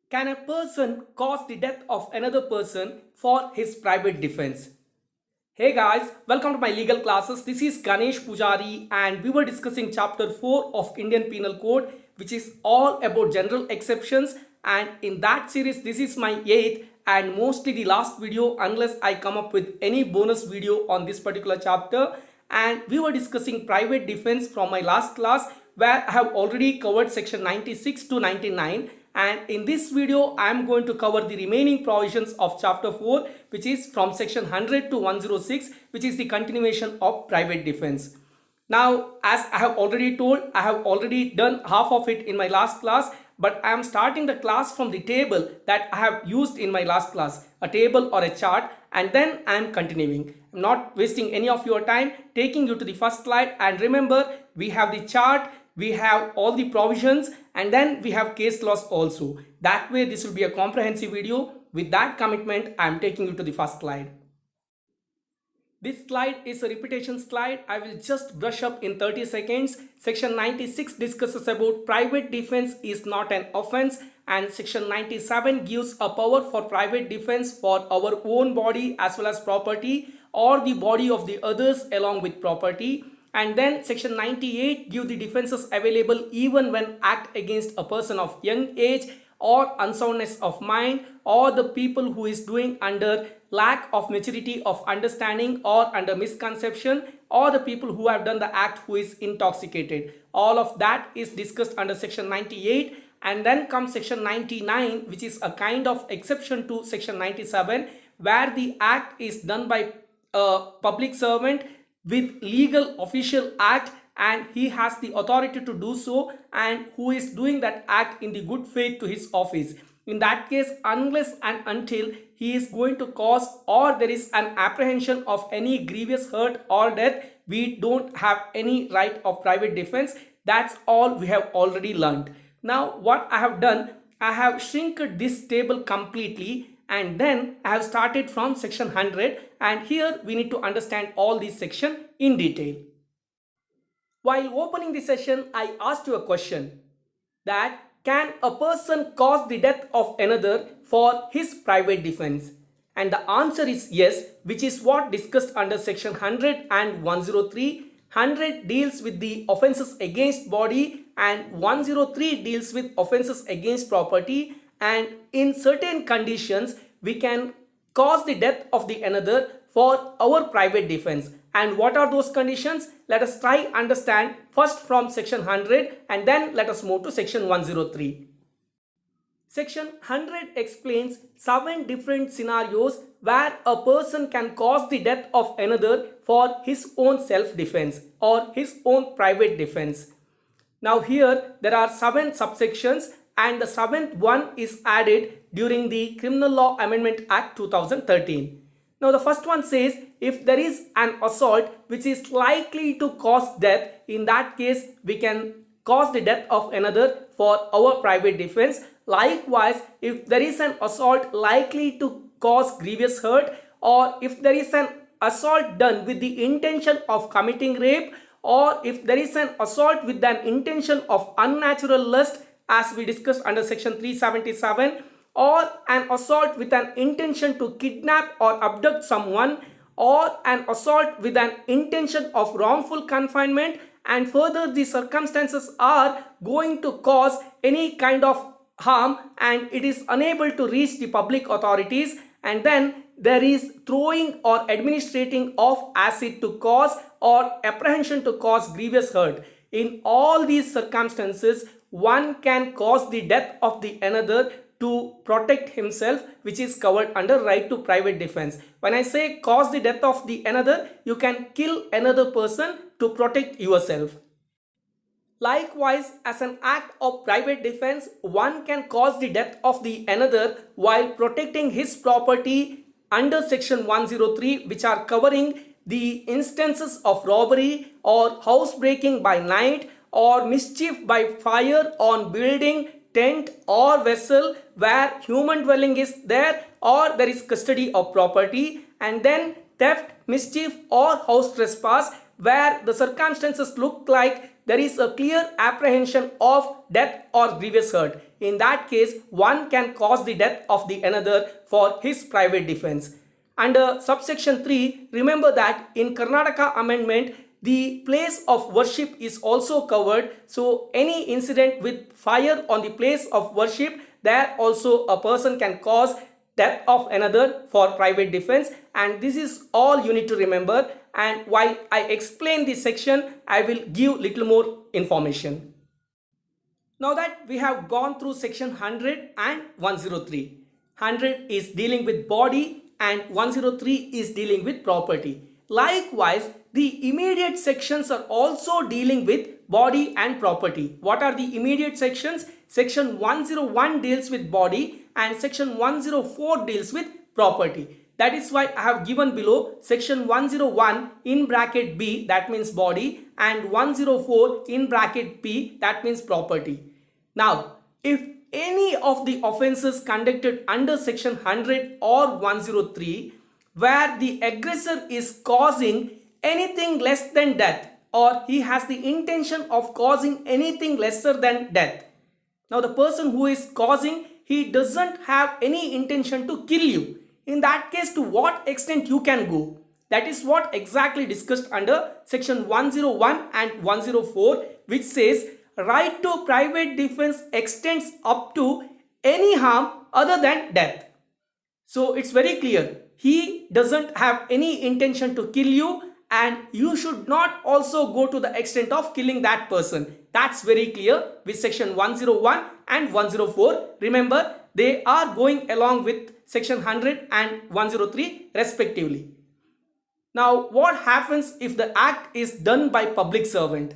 Can a person cause the death of another person for his private defense? Hey guys, welcome to my legal classes. This is Ganesh Pujari and we were discussing chapter 4 of Indian Penal Code, which is all about general exceptions, and in that series this is my 8th and mostly the last video unless I come up with any bonus video on this particular chapter. And we were discussing private defense from my last class where I have already covered section 96 to 99, and in this video I am going to cover the remaining provisions of chapter 4, which is from section 100 to 106, which is the continuation of private defense. Now, as I have already told, I have already done half of it in my last class, but I am starting the class from the table that I have used in my last class, a table or a chart, and then I am continuing. I am not wasting any of your time, taking you to the first slide, and remember we have the chart, we have all the provisions, and then we have case laws also. That way this will be a comprehensive video. With that commitment, I am taking you to the first slide. This slide is a repetition slide. I will just brush up in 30 seconds. Section 96 discusses about private defense is not an offense, and section 97 gives a power for private defense for our own body as well as property or the body of the others along with property. And then section 98 gives the defenses available even when act against a person of young age or unsoundness of mind, or the people who is doing under lack of maturity of understanding or under misconception, or the people who have done the act who is intoxicated. All of that is discussed under section 98. And then comes section 99, which is a kind of exception to section 97, where the act is done by a public servant with legal official act, and he has the authority to do so, and who is doing that act in the good faith to his office. In that case, unless and until he is going to cause or there is an apprehension of any grievous hurt or death, we don't have any right of private defense. That's all we have already learned. Now what I have done, I have shrinked this table completely, and then I have started from section 100, and here we need to understand all these sections in detail. While opening the session, I asked you a question that can a person cause the death of another for his private defense? And the answer is yes, which is what discussed under section 100 and 103. 100 deals with the offenses against body and 103 deals with offenses against property, and in certain conditions we can cause the death of the another for our private defense. And what are those conditions? Let us try understand first from section 100 and then let us move to section 103. Section 100 explains 7 different scenarios where a person can cause the death of another for his own self-defense or his own private defense. Now here there are 7 subsections, and the 7th one is added during the Criminal Law Amendment Act 2013. Now the first one says if there is an assault which is likely to cause death, in that case we can cause the death of another for our private defense. Likewise, if there is an assault likely to cause grievous hurt, or if there is an assault done with the intention of committing rape, or if there is an assault with an intention of unnatural lust as we discussed under section 377, or an assault with an intention to kidnap or abduct someone, or an assault with an intention of wrongful confinement, and further the circumstances are going to cause any kind of harm and it is unable to reach the public authorities, and then there is throwing or administrating of acid to cause or apprehension to cause grievous hurt. In all these circumstances, one can cause the death of the another to protect himself, which is covered under right to private defense. When I say cause the death of the another, you can kill another person to protect yourself. Likewise, as an act of private defense, one can cause the death of the another while protecting his property under section 103, which are covering the instances of robbery or housebreaking by night or mischief by fire on building, tent or vessel where human dwelling is there or there is custody of property, and then theft, mischief or house trespass where the circumstances look like there is a clear apprehension of death or grievous hurt. In that case, one can cause the death of the another for his private defense. Under subsection 3, remember that in Karnataka amendment, the place of worship is also covered. So any incident with fire on the place of worship, there also a person can cause death of another for private defense, and this is all you need to remember. And while I explain this section, I will give little more information. Now that we have gone through section 100 and 103, 100 is dealing with body and 103 is dealing with property. Likewise, the immediate sections are also dealing with body and property. What are the immediate sections? Section 101 deals with body and section 104 deals with property. That is why I have given below section 101 in bracket B, that means body, and 104 in bracket P, that means property. Now, if any of the offences conducted under section 100 or 103 where the aggressor is causing anything less than death, or he has the intention of causing anything lesser than death. Now the person who is causing, he doesn't have any intention to kill you. In that case, to what extent you can go? That is what exactly discussed under section 101 and 104, which says right to private defense extends up to any harm other than death. So it's very clear. He doesn't have any intention to kill you, and you should not also go to the extent of killing that person. That's very clear with section 101 and 104. Remember, they are going along with section 100 and 103 respectively. Now, what happens if the act is done by public servant?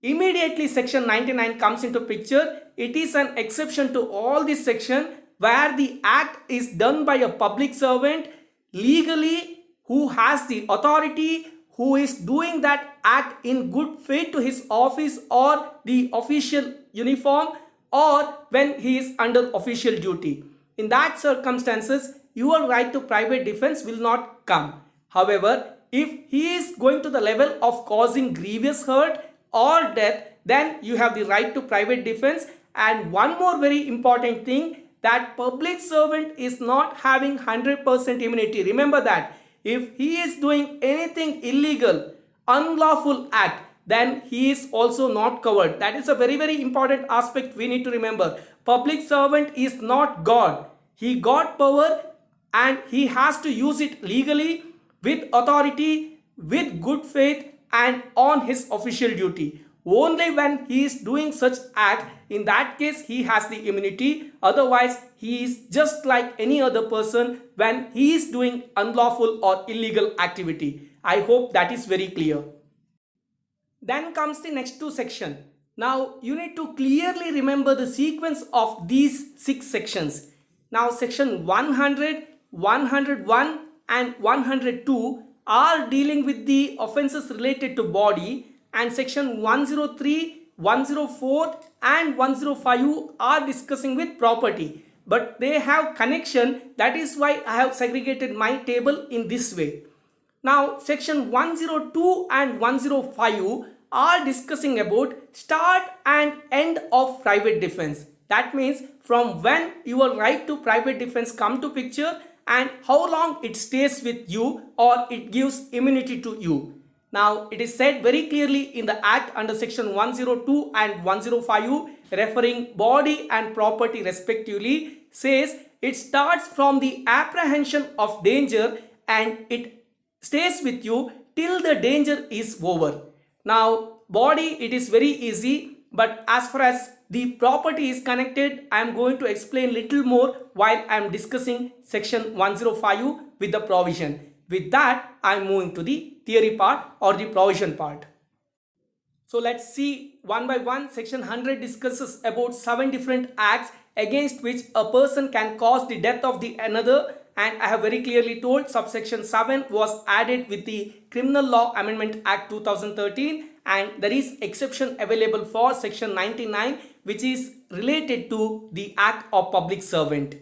Immediately section 99 comes into picture. It is an exception to all this section where the act is done by a public servant legally, who has the authority, who is doing that act in good faith to his office or the official uniform, or when he is under official duty. In that circumstances, your right to private defense will not come. However, if he is going to the level of causing grievous hurt or death, then you have the right to private defense. And one more very important thing, that public servant is not having 100% immunity. Remember that if he is doing anything illegal, unlawful act, then he is also not covered. That is a very, very important aspect we need to remember. Public servant is not God. He got power and he has to use it legally, with authority, with good faith, and on his official duty. Only when he is doing such act, in that case he has the immunity. Otherwise, he is just like any other person when he is doing unlawful or illegal activity. I hope that is very clear. Then comes the next two sections. Now you need to clearly remember the sequence of these 6 sections. Now section 100, 101 and 102 are dealing with the offences related to body, and section 103, 104 and 105 are discussing with property, but they have connection. That is why I have segregated my table in this way. Now section 102 and 105 are discussing about start and end of private defense. That means from when your right to private defense come to picture and how long it stays with you or it gives immunity to you. Now it is said very clearly in the act under section 102 and 105, referring body and property respectively, says it starts from the apprehension of danger and it stays with you till the danger is over. Now body, it is very easy, but as far as the property is connected, I am going to explain little more while I am discussing section 105 with the provision. With that, I am moving to the theory part or the provision part. So let's see one by one. Section 100 discusses about 7 different acts against which a person can cause the death of the another, and I have very clearly told subsection 7 was added with the Criminal Law Amendment Act 2013, and there is exception available for section 99, which is related to the act of public servant.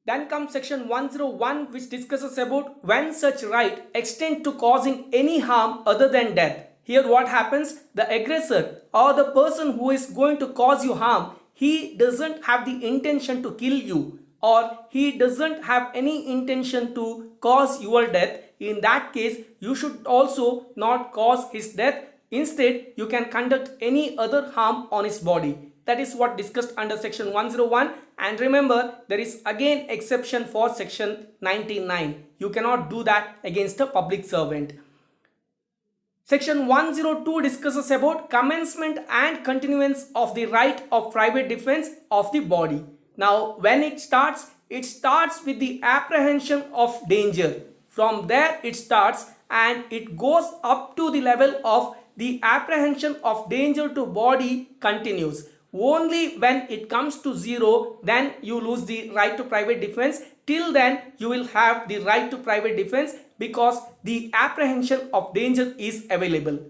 Then comes section 101, which discusses about when such right extend to causing any harm other than death. Here what happens? The aggressor or the person who is going to cause you harm, he doesn't have the intention to kill you, or he doesn't have any intention to cause your death. In that case, you should also not cause his death. Instead, you can conduct any other harm on his body. That is what discussed under section 101. And remember, there is again exception for section 99. You cannot do that against a public servant. Section 102 discusses about commencement and continuance of the right of private defense of the body. Now, when it starts with the apprehension of danger. From there it starts and it goes up to the level of the apprehension of danger to body continues. Only when it comes to 0, then you lose the right to private defense. Till then, you will have the right to private defense because the apprehension of danger is available.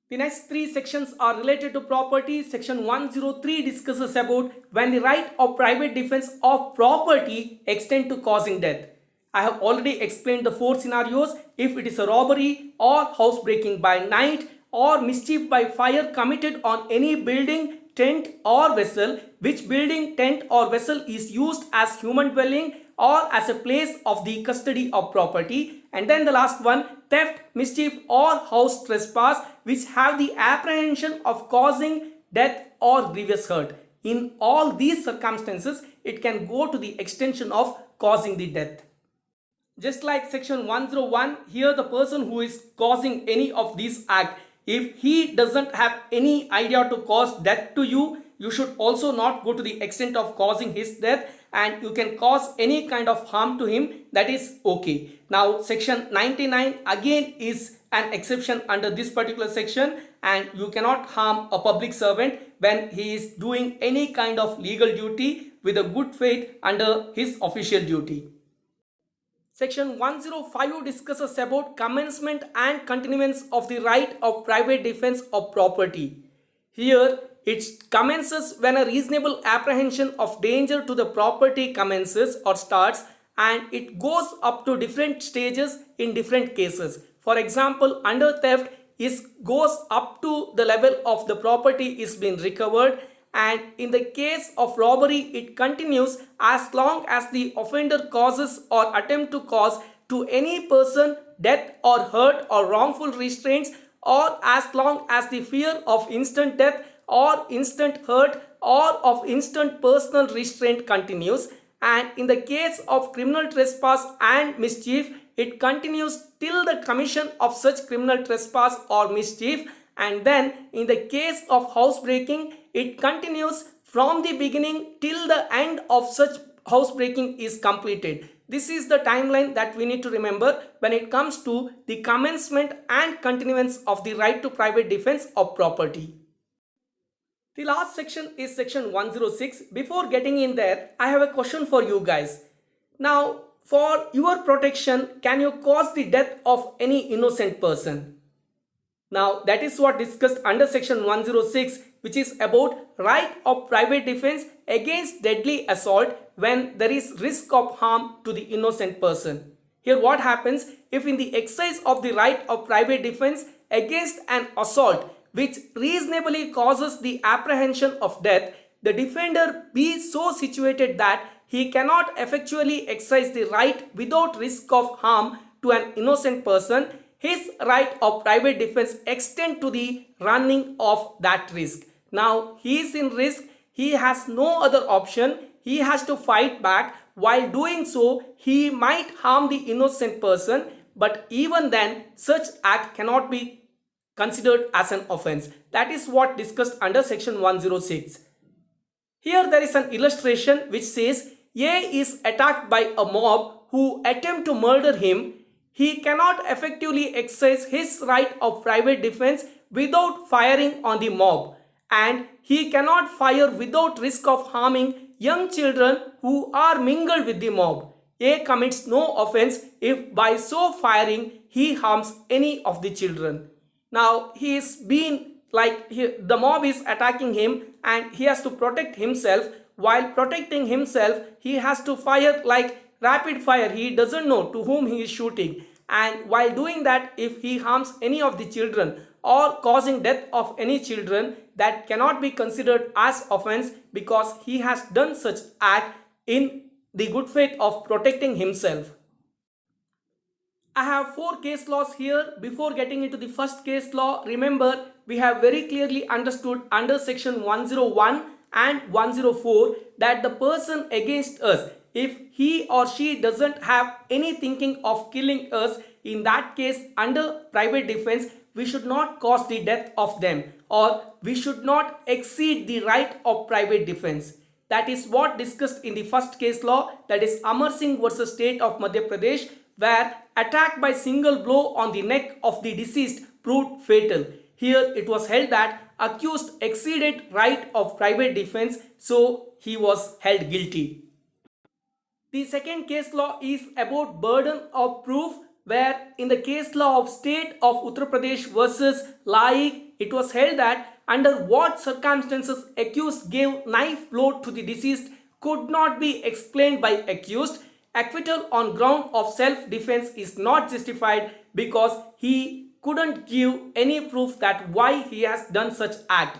The next 3 sections are related to property. Section 103 discusses about when the right of private defense of property extend to causing death. I have already explained the 4 scenarios. If it is a robbery or housebreaking by night or mischief by fire committed on any building, tent or vessel, which building, tent or vessel is used as human dwelling or as a place of the custody of property. And then the last one, theft, mischief or house trespass, which have the apprehension of causing death or grievous hurt. In all these circumstances, it can go to the extension of causing the death. Just like section 101, here the person who is causing any of these act, if he doesn't have any idea to cause death to you, you should also not go to the extent of causing his death, and you can cause any kind of harm to him. That is okay. Now section 99 again is an exception under this particular section, and you cannot harm a public servant when he is doing any kind of legal duty with a good faith under his official duty. Section 105 discusses about commencement and continuance of the right of private defense of property. Here it commences when a reasonable apprehension of danger to the property commences or starts, and it goes up to different stages in different cases. For example, under theft, it goes up to the level of the property is being recovered, and in the case of robbery it continues as long as the offender causes or attempt to cause to any person death or hurt or wrongful restraints, or as long as the fear of instant death or instant hurt or of instant personal restraint continues. And in the case of criminal trespass and mischief, it continues till the commission of such criminal trespass or mischief. And then in the case of housebreaking, it continues from the beginning till the end of such housebreaking is completed. This is the timeline that we need to remember when it comes to the commencement and continuance of the right to private defense of property. The last section is section 106. Before getting in there, I have a question for you guys. Now, for your protection, can you cause the death of any innocent person? Now, that is what discussed under section 106, which is about right of private defense against deadly assault when there is risk of harm to the innocent person. Here what happens if in the exercise of the right of private defense against an assault which reasonably causes the apprehension of death, the defender be so situated that he cannot effectually exercise the right without risk of harm to an innocent person, his right of private defense extend to the running of that risk. Now he is in risk, he has no other option, he has to fight back. While doing so, he might harm the innocent person, but even then such act cannot be considered as an offense. That is what discussed under section 106. Here there is an illustration which says A is attacked by a mob who attempt to murder him. He cannot effectively exercise his right of private defense without firing on the mob, and he cannot fire without risk of harming young children who are mingled with the mob. A commits no offense if by so firing he harms any of the children. Now he is being the mob is attacking him and he has to protect himself. While protecting himself, he has to fire like rapid fire. He doesn't know to whom he is shooting, and while doing that, if he harms any of the children or causing death of any children, that cannot be considered as offense because he has done such act in the good faith of protecting himself. I have four case laws here. Before getting into the first case law, remember we have very clearly understood under section 101 and 104 that the person against us, if he or she doesn't have any thinking of killing us, in that case under private defense, we should not cause the death of them, or we should not exceed the right of private defense. That is what discussed in the first case law, that is Amar Singh versus State of Madhya Pradesh, where attack by single blow on the neck of the deceased proved fatal. Here it was held that accused exceeded right of private defense, so he was held guilty. The second case law is about burden of proof, where in the case law of State of Uttar Pradesh versus Laik, it was held that under what circumstances accused gave knife blow to the deceased could not be explained by accused. Acquittal on ground of self-defense is not justified because he couldn't give any proof that why he has done such act.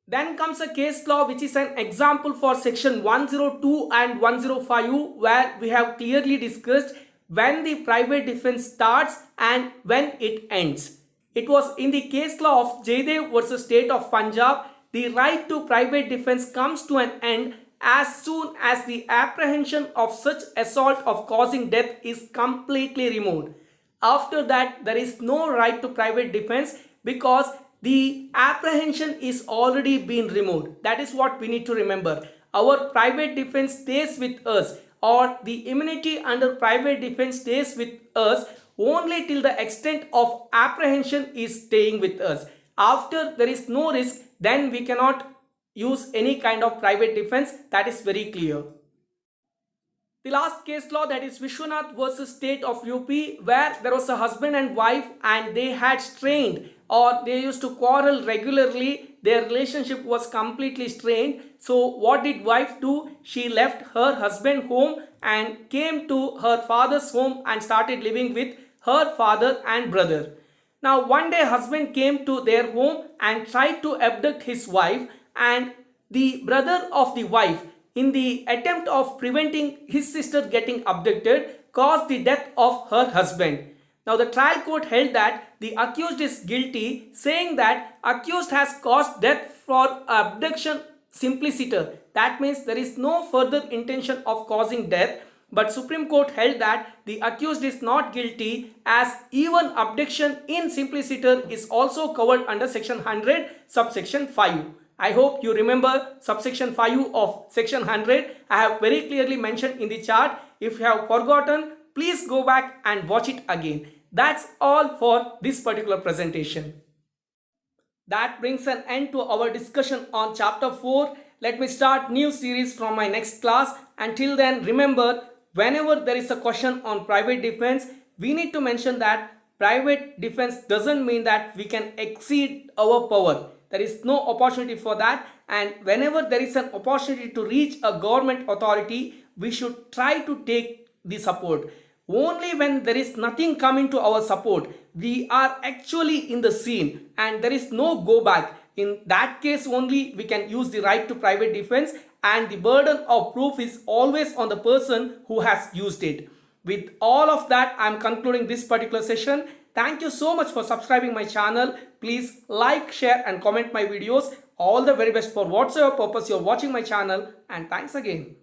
Then comes a case law which is an example for section 102 and 105, where we have clearly discussed when the private defense starts and when it ends. It was in the case law of Jaidev versus State of Punjab. The right to private defense comes to an end as soon as the apprehension of such assault of causing death is completely removed. After that, there is no right to private defense because the apprehension is already been removed. That is what we need to remember. Our private defense stays with us, or the immunity under private defense stays with us only till the extent of apprehension is staying with us. After there is no risk, then we cannot use any kind of private defense. That is very clear. The last case law, that is Vishwanath versus State of UP, where there was a husband and wife and they had strained, or they used to quarrel regularly. Their relationship was completely strained. So what did wife do? She left her husband home and came to her father's home and started living with her father and brother. Now one day husband came to their home and tried to abduct his wife, and the brother of the wife, in the attempt of preventing his sister getting abducted, caused the death of her husband. Now the trial court held that the accused is guilty, saying that accused has caused death for abduction simpliciter. That means there is no further intention of causing death. But Supreme Court held that the accused is not guilty, as even abduction in simpliciter is also covered under section 100 subsection 5. I hope you remember subsection 5 of section 100. I have very clearly mentioned in the chart. If you have forgotten, please go back and watch it again. That's all for this particular presentation. That brings an end to our discussion on chapter 4. Let me start new series from my next class. Until then, remember, whenever there is a question on private defense, we need to mention that private defense doesn't mean that we can exceed our power. There is no opportunity for that, and whenever there is an opportunity to reach a government authority, we should try to take the support. Only when there is nothing coming to our support, we are actually in the scene and there is no go back. In that case only we can use the right to private defense, and the burden of proof is always on the person who has used it. With all of that, I am concluding this particular session. Thank you so much for subscribing my channel. Please like, share and comment my videos. All the very best for whatsoever purpose you are watching my channel, and thanks again.